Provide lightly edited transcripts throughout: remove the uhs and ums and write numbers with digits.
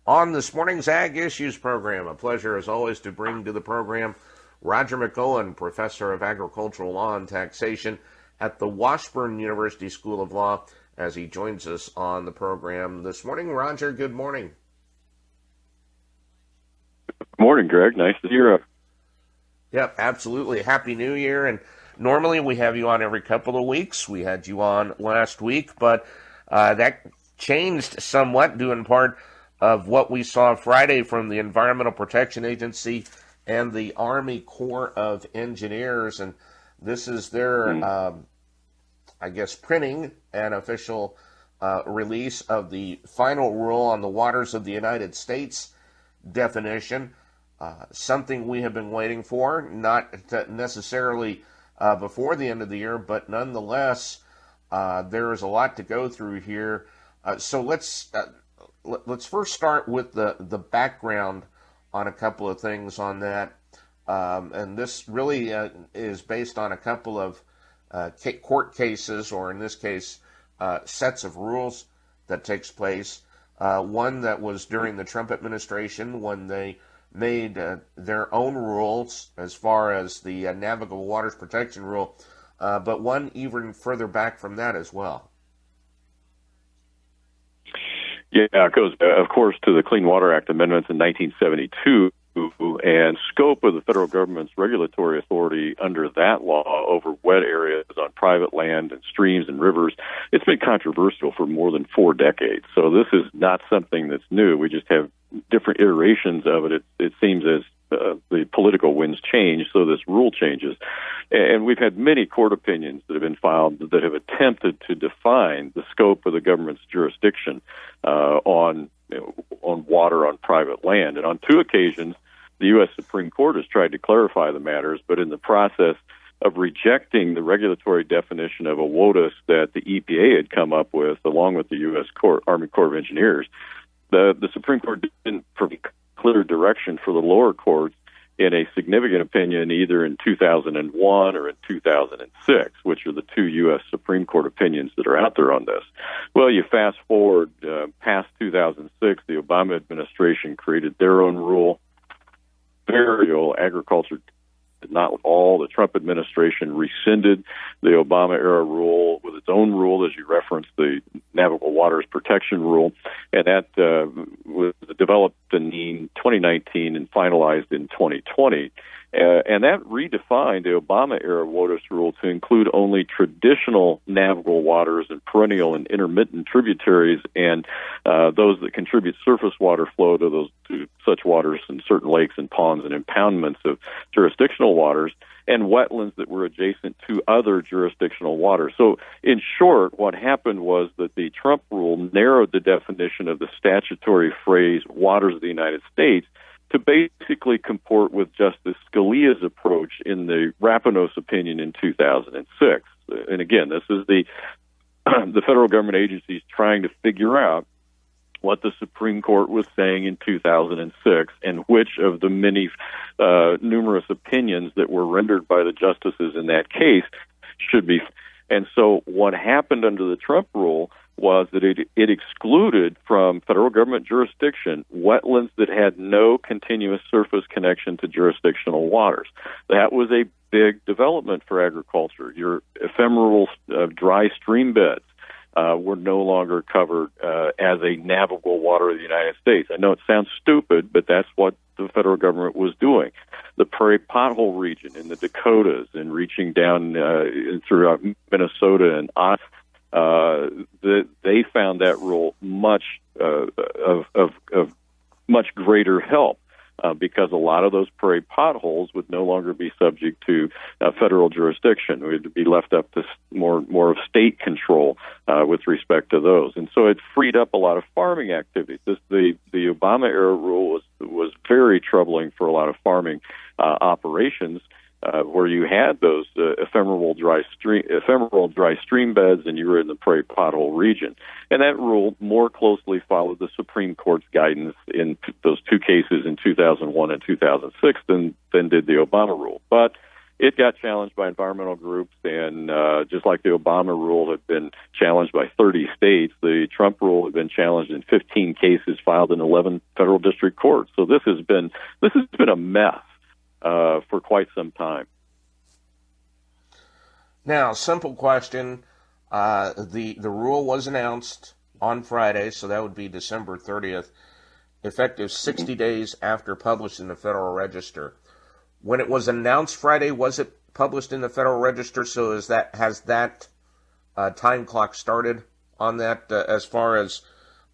on this morning's Ag Issues program. A pleasure, as always, to bring to the program Roger McEowen, Professor of Agricultural Law and Taxation at the Washburn University School of Law, as he joins us on the program this morning. Roger, good morning. Good morning, Greg. Nice to hear you. Yep, absolutely. Happy New Year. And normally we have you on every couple of weeks. We had you on last week, but that changed somewhat due in part of what we saw Friday from the Environmental Protection Agency and the Army Corps of Engineers. And this is their, printing an official release of the final rule on the waters of the United States definition. Something we have been waiting for, not necessarily before the end of the year, but nonetheless, there is a lot to go through here. So let's first start with the background on a couple of things on that. And this really is based on a couple of court cases, or in this case, sets of rules that takes place. One that was during the Trump administration when they made their own rules as far as the Navigable Waters Protection Rule, but one even further back from that as well. Yeah, it goes, of course, to the Clean Water Act amendments in 1972 and scope of the federal government's regulatory authority under that law over wet areas on private land and streams and rivers. It's been controversial for more than 4 decades. So this is not something that's new. We just have different iterations of it. It seems as the political winds change, so this rule changes. And we've had many court opinions that have been filed that have attempted to define the scope of the government's jurisdiction on water on private land. And on 2 occasions, the U.S. Supreme Court has tried to clarify the matters, but in the process of rejecting the regulatory definition of a WOTUS that the EPA had come up with, along with the U.S. Army Corps of Engineers, the Supreme Court didn't provide clear direction for the lower courts in a significant opinion either in 2001 or in 2006, which are the 2 U.S. Supreme Court opinions that are out there on this. Well, you fast forward past 2006, the Obama administration created their own rule. Burial agriculture did not all. The Trump administration rescinded the Obama-era rule with its own rule, as you referenced, the Navigable Waters Protection Rule, and that was developed in 2019 and finalized in 2020. And that redefined the Obama-era WOTUS rule to include only traditional navigable waters and perennial and intermittent tributaries, and those that contribute surface water flow to such waters in certain lakes and ponds and impoundments of jurisdictional waters, and wetlands that were adjacent to other jurisdictional waters. So, in short, what happened was that the Trump rule narrowed the definition of the statutory phrase waters of the United States to basically comport with Justice Scalia's approach in the Rapinos opinion in 2006. And again, this is the federal government agencies trying to figure out what the Supreme Court was saying in 2006 and which of the many numerous opinions that were rendered by the justices in that case should be. And so what happened under the Trump rule was that it excluded from federal government jurisdiction wetlands that had no continuous surface connection to jurisdictional waters. That was a big development for agriculture. Your ephemeral dry stream beds were no longer covered as a navigable water of the United States. I know it sounds stupid, but that's what the federal government was doing. The prairie pothole region in the Dakotas and reaching down throughout Minnesota and Iowa, they found that rule much of much greater help because a lot of those prairie potholes would no longer be subject to federal jurisdiction. It would be left up to more of state control with respect to those, and so it freed up a lot of farming activities. The Obama era rule was very troubling for a lot of farming operations. Where you had those ephemeral dry stream beds, and you were in the prairie pothole region, and that rule more closely followed the Supreme Court's guidance in those 2 cases in 2001 and 2006 than did the Obama rule. But it got challenged by environmental groups, and just like the Obama rule had been challenged by 30 states, the Trump rule had been challenged in 15 cases filed in 11 federal district courts. So this has been a mess for quite some time. Now, simple question: the rule was announced on Friday, so that would be December 30th, effective 60 days after published in the Federal Register. When it was announced Friday, was it published in the Federal Register? So has that time clock started on that as far as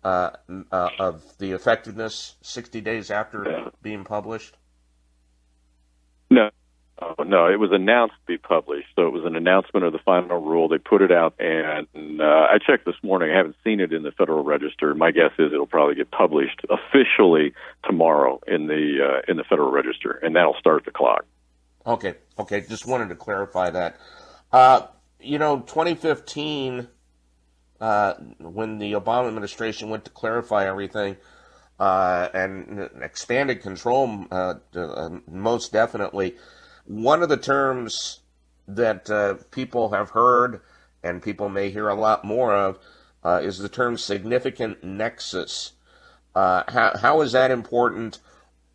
of the effectiveness 60 days after being published? No, it was announced to be published. So it was an announcement of the final rule. They put it out, and I checked this morning. I haven't seen it in the Federal Register. My guess is it'll probably get published officially tomorrow in the Federal Register, and that'll start the clock. Okay. Just wanted to clarify that. 2015, when the Obama administration went to clarify everything and expanded control, most definitely. One of the terms that people have heard, and people may hear a lot more of, is the term significant nexus. How is that important,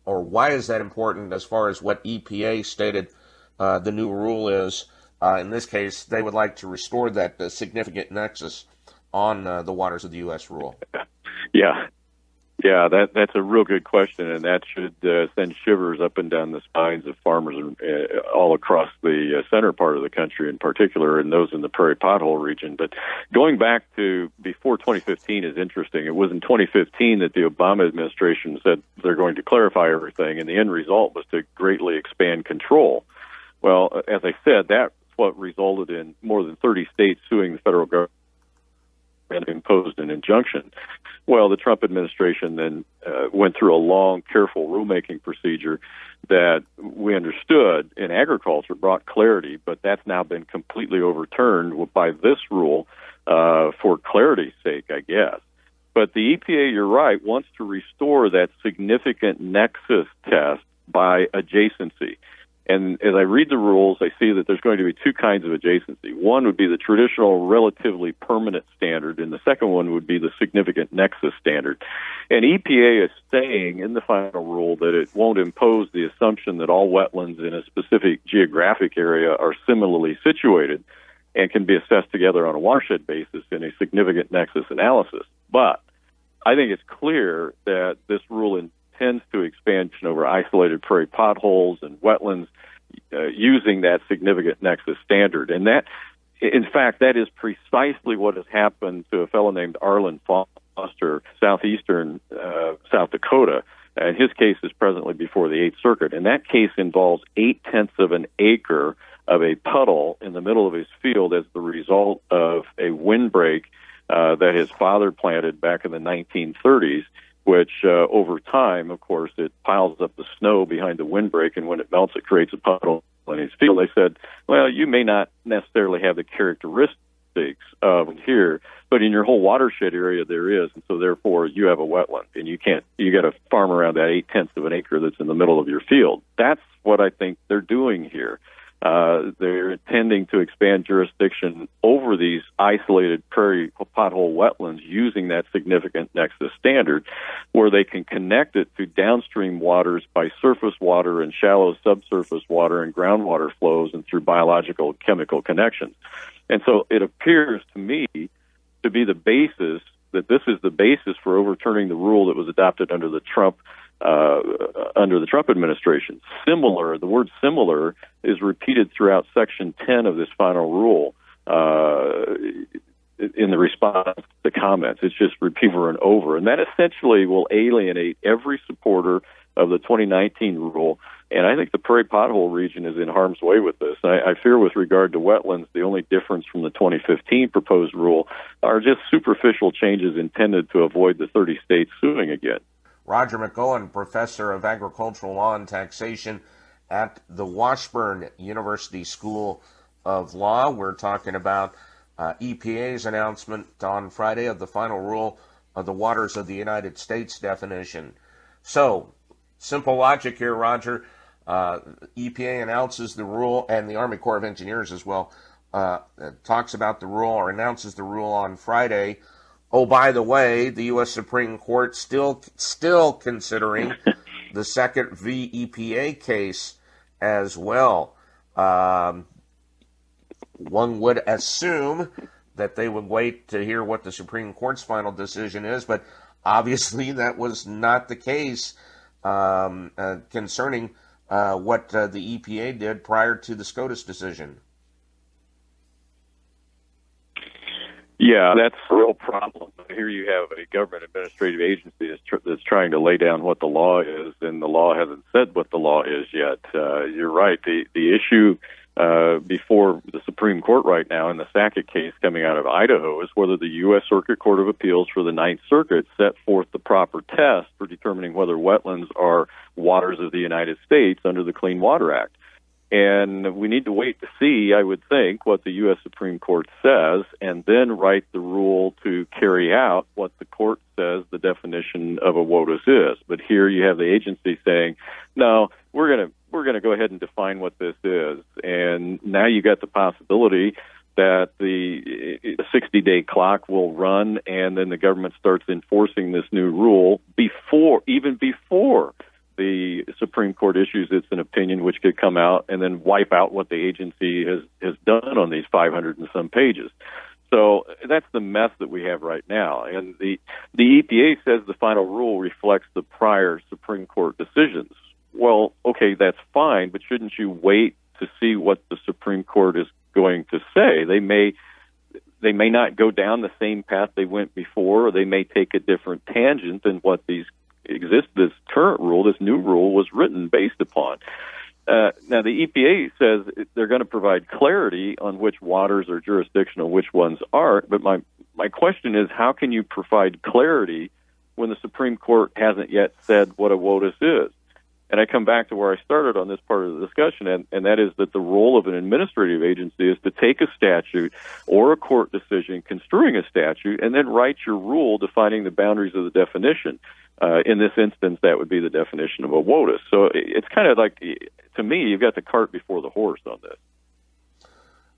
or why is that important as far as what EPA stated the new rule is? In this case, they would like to restore that significant nexus on the waters of the U.S. rule. Yeah, that's a real good question, and that should send shivers up and down the spines of farmers all across the center part of the country in particular, and those in the prairie pothole region. But going back to before 2015 is interesting. It was in 2015 that the Obama administration said they're going to clarify everything, and the end result was to greatly expand control. Well, as I said, that's what resulted in more than 30 states suing the federal government and imposed an injunction. Well, the Trump administration then went through a long, careful rulemaking procedure that we understood in agriculture brought clarity, but that's now been completely overturned by this rule for clarity's sake, I guess. But the EPA, you're right, wants to restore that significant nexus test by adjacency. And as I read the rules, I see that there's going to be two kinds of adjacency. One would be the traditional relatively permanent standard, and the second one would be the significant nexus standard. And EPA is saying in the final rule that it won't impose the assumption that all wetlands in a specific geographic area are similarly situated and can be assessed together on a watershed basis in a significant nexus analysis. But I think it's clear that this rule intends to expansion over isolated prairie potholes and wetlands using that significant nexus standard. And that, in fact, that is precisely what has happened to a fellow named Arlen Foster, southeastern South Dakota. And his case is presently before the Eighth Circuit. And that case involves 0.8 of an acre of a puddle in the middle of his field as the result of a windbreak that his father planted back in the 1930s, which over time, of course, it piles up the snow behind the windbreak, and when it melts, it creates a puddle in his field. They said, well, you may not necessarily have the characteristics of here, but in your whole watershed area there is, and so therefore you have a wetland, and you got to farm around that 0.8 of an acre that's in the middle of your field. That's what I think they're doing here. They're intending to expand jurisdiction over these isolated prairie pothole wetlands using that significant nexus standard, where they can connect it to downstream waters by surface water and shallow subsurface water and groundwater flows and through biological chemical connections. And so it appears to me to be the basis, that this is the basis for overturning the rule that was adopted under the Trump administration. Similar, the word similar is repeated throughout Section 10 of this final rule in the response to comments. It's just repeated over and over. And that essentially will alienate every supporter of the 2019 rule. And I think the prairie pothole region is in harm's way with this. I fear with regard to wetlands, the only difference from the 2015 proposed rule are just superficial changes intended to avoid the 30 states suing again. Roger McEowen, professor of agricultural law and taxation at the Washburn University School of Law. We're talking about EPA's announcement on Friday of the final rule of the waters of the United States definition. So, simple logic here, Roger. EPA announces the rule, and the Army Corps of Engineers as well talks about the rule or announces the rule on Friday. Oh, by the way, the U.S. Supreme Court still considering the second EPA case as well. One would assume that they would wait to hear what the Supreme Court's final decision is, but obviously that was not the case concerning what the EPA did prior to the SCOTUS decision. Yeah, that's a real problem. Here you have a government administrative agency that's trying to lay down what the law is, and the law hasn't said what the law is yet. You're right. The issue before the Supreme Court right now in the Sackett case coming out of Idaho is whether the U.S. Circuit Court of Appeals for the Ninth Circuit set forth the proper test for determining whether wetlands are waters of the United States under the Clean Water Act. And we need to wait to see, I would think, what the U.S. Supreme Court says, and then write the rule to carry out what the court says the definition of a WOTUS is. But here you have the agency saying, no, we're going to go ahead and define what this is. And now you got the possibility that the 60-day clock will run, and then the government starts enforcing this new rule before the Supreme Court issues its an opinion, which could come out and then wipe out what the agency has done on these 500 and some pages. So that's the mess that we have right now. And the EPA says the final rule reflects the prior Supreme Court decisions. Well, okay, that's fine, but shouldn't you wait to see what the Supreme Court is going to say? They may not go down the same path they went before, or they may take a different tangent than what this current rule, this new rule, was written based upon. Now, the EPA says they're going to provide clarity on which waters are jurisdictional, which ones aren't. But my question is, how can you provide clarity when the Supreme Court hasn't yet said what a WOTUS is? And I come back to where I started on this part of the discussion, and that is that the role of an administrative agency is to take a statute or a court decision construing a statute and then write your rule defining the boundaries of the definition. In this instance, that would be the definition of a WOTUS. So it's kind of like, to me, you've got the cart before the horse on this.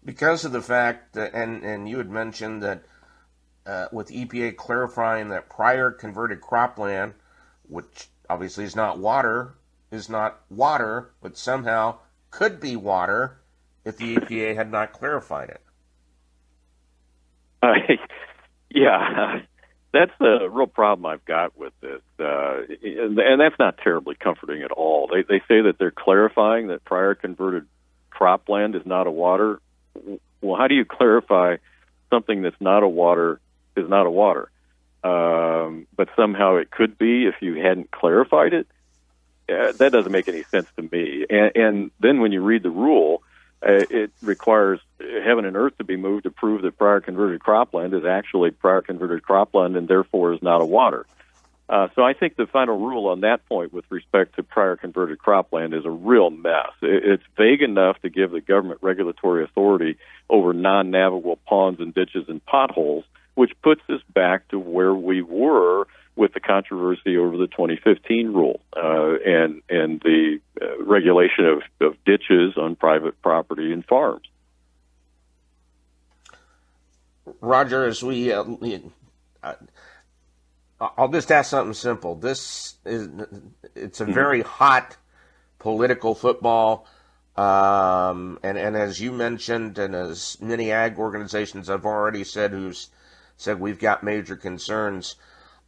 Because of the fact that, and you had mentioned that with EPA clarifying that prior converted cropland, which obviously is not water, but somehow could be water if the EPA had not clarified it. Yeah. That's the real problem I've got with this, and that's not terribly comforting at all. They say that they're clarifying that prior converted cropland is not a water. Well, how do you clarify something that's not a water is not a water? But somehow it could be if you hadn't clarified it? That doesn't make any sense to me. And then when you read the rule, it requires heaven and earth to be moved to prove that prior converted cropland is actually prior converted cropland and therefore is not a water. So I think the final rule on that point with respect to prior converted cropland is a real mess. It's vague enough to give the government regulatory authority over non-navigable ponds and ditches and potholes, which puts us back to where we were with the controversy over the 2015 rule and the regulation of ditches on private property and farms. Roger, as I'll just ask something simple. It's a very hot political football, and as you mentioned, and as many ag organizations have already said, we've got major concerns.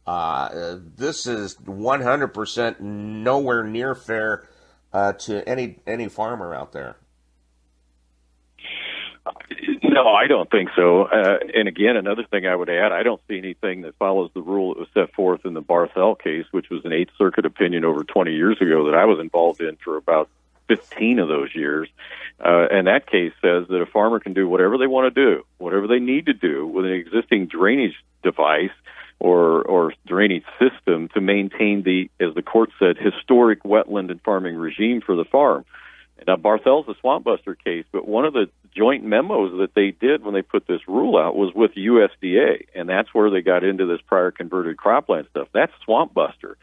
This is 100% nowhere near fair to any farmer out there. No, I don't think so. And again, another thing I would add, I don't see anything that follows the rule that was set forth in the Barthel case, which was an Eighth Circuit opinion over 20 years ago that I was involved in for about 15 of those years. And that case says that a farmer can do whatever they want to do, whatever they need to do with an existing drainage device or drainage system to maintain the, as the court said, historic wetland and farming regime for the farm. Now, Barthel's a swamp buster case, but one of the joint memos that they did when they put this rule out was with USDA, and that's where they got into this prior converted cropland stuff. That's swamp buster.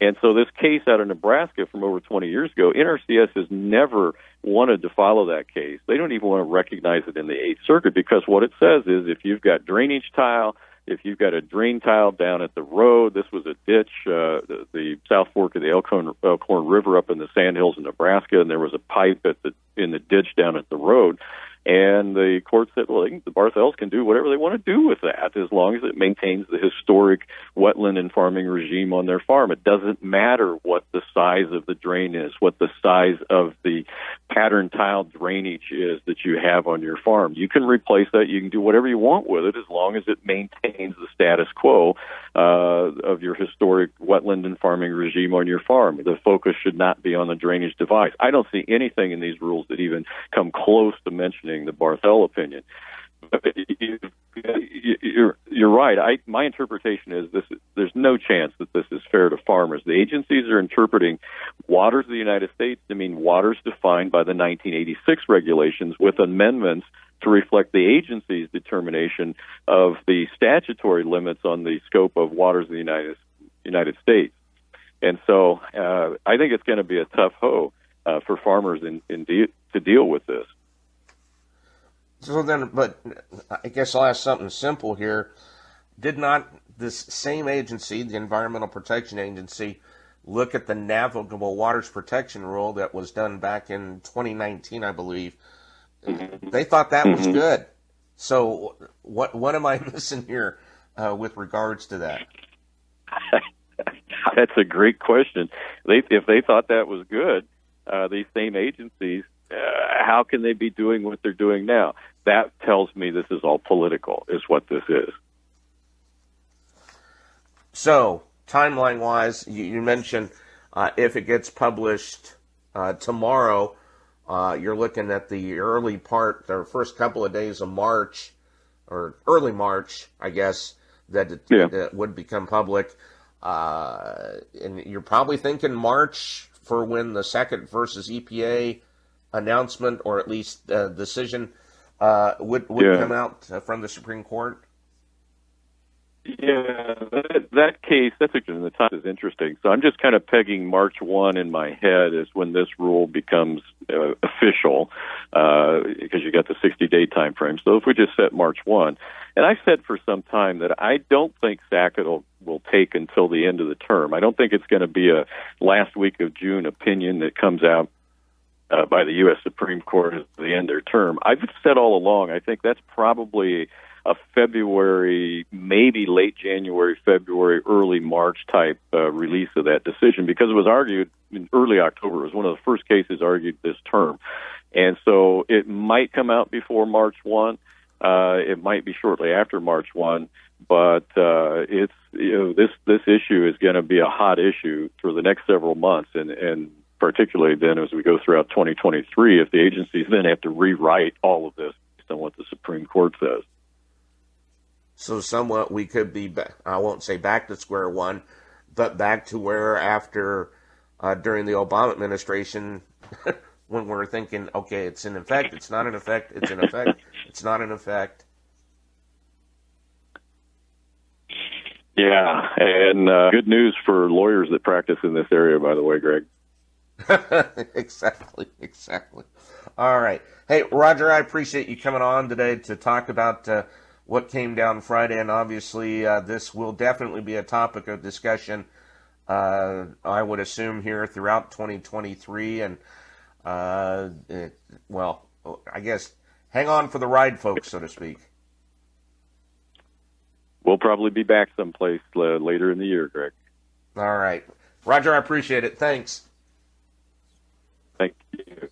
And so this case out of Nebraska from over 20 years ago, NRCS has never wanted to follow that case. They don't even want to recognize it in the Eighth Circuit, because what it says is if you've got drainage tile, if you've got a drain tile down at the road, this was a ditch, the South Fork of the Elkhorn River up in the Sandhills in Nebraska, and there was a pipe in the ditch down at the road. And the court said, well, the Barthels can do whatever they want to do with that as long as it maintains the historic wetland and farming regime on their farm. It doesn't matter what the size of the drain is, what the size of the pattern tile drainage is that you have on your farm. You can replace that. You can do whatever you want with it as long as it maintains the status quo of your historic wetland and farming regime on your farm. The focus should not be on the drainage device. I don't see anything in these rules that even come close to mentioning the Barthel opinion. You're right. My interpretation is there's no chance that this is fair to farmers. The agencies are interpreting waters of the United States to mean waters defined by the 1986 regulations with amendments to reflect the agency's determination of the statutory limits on the scope of waters of the United States. And so I think it's going to be a tough hoe for farmers to deal with this. So then, but I guess I'll ask something simple here. Did not this same agency, the Environmental Protection Agency, look at the Navigable Waters Protection Rule that was done back in 2019, I believe? They thought that was good. So what am I missing here with regards to that? That's a great question. If they thought that was good, these same agencies, how can they be doing what they're doing now? That tells me this is all political, is what this is. So, timeline-wise, you mentioned if it gets published tomorrow, you're looking at the early part, the first couple of days of March, or early March, I guess, that it would become public. And you're probably thinking March for when the second versus EPA announcement, or at least decision, would come out from the Supreme Court? Yeah, that case, the time is interesting. So I'm just kind of pegging March 1 in my head as when this rule becomes official, because you got the 60-day time frame. So if we just set March 1, and I've said for some time that I don't think Sackett will take until the end of the term. I don't think it's going to be a last week of June opinion that comes out by the U.S. Supreme Court at the end of their term. I've said all along, I think that's probably a February, maybe late January, February, early March type release of that decision, because it was argued in early October. It was one of the first cases argued this term. And so it might come out before March 1. It might be shortly after March 1. But this issue is going to be a hot issue for the next several months, and particularly then as we go throughout 2023, if the agencies then have to rewrite all of this based on what the Supreme Court says. So somewhat we could be, I won't say back to square one, but back to where after, during the Obama administration, when we're thinking, okay, it's in effect, it's not in effect, it's in effect, it's not in effect. Yeah, and good news for lawyers that practice in this area, by the way, Greg. Exactly. All right. Hey, Roger, I appreciate you coming on today to talk about what came down Friday, and obviously this will definitely be a topic of discussion, I would assume, here throughout 2023, and, well, I guess hang on for the ride, folks, so to speak. We'll probably be back someplace later in the year, Greg. All right. Roger, I appreciate it. Thanks. Thank you.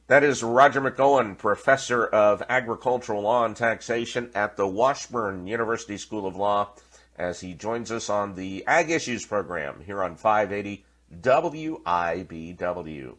That is Roger McEowen, Professor of Agricultural Law and Taxation at the Washburn University School of Law, as he joins us on the Ag Issues program here on 580 WIBW.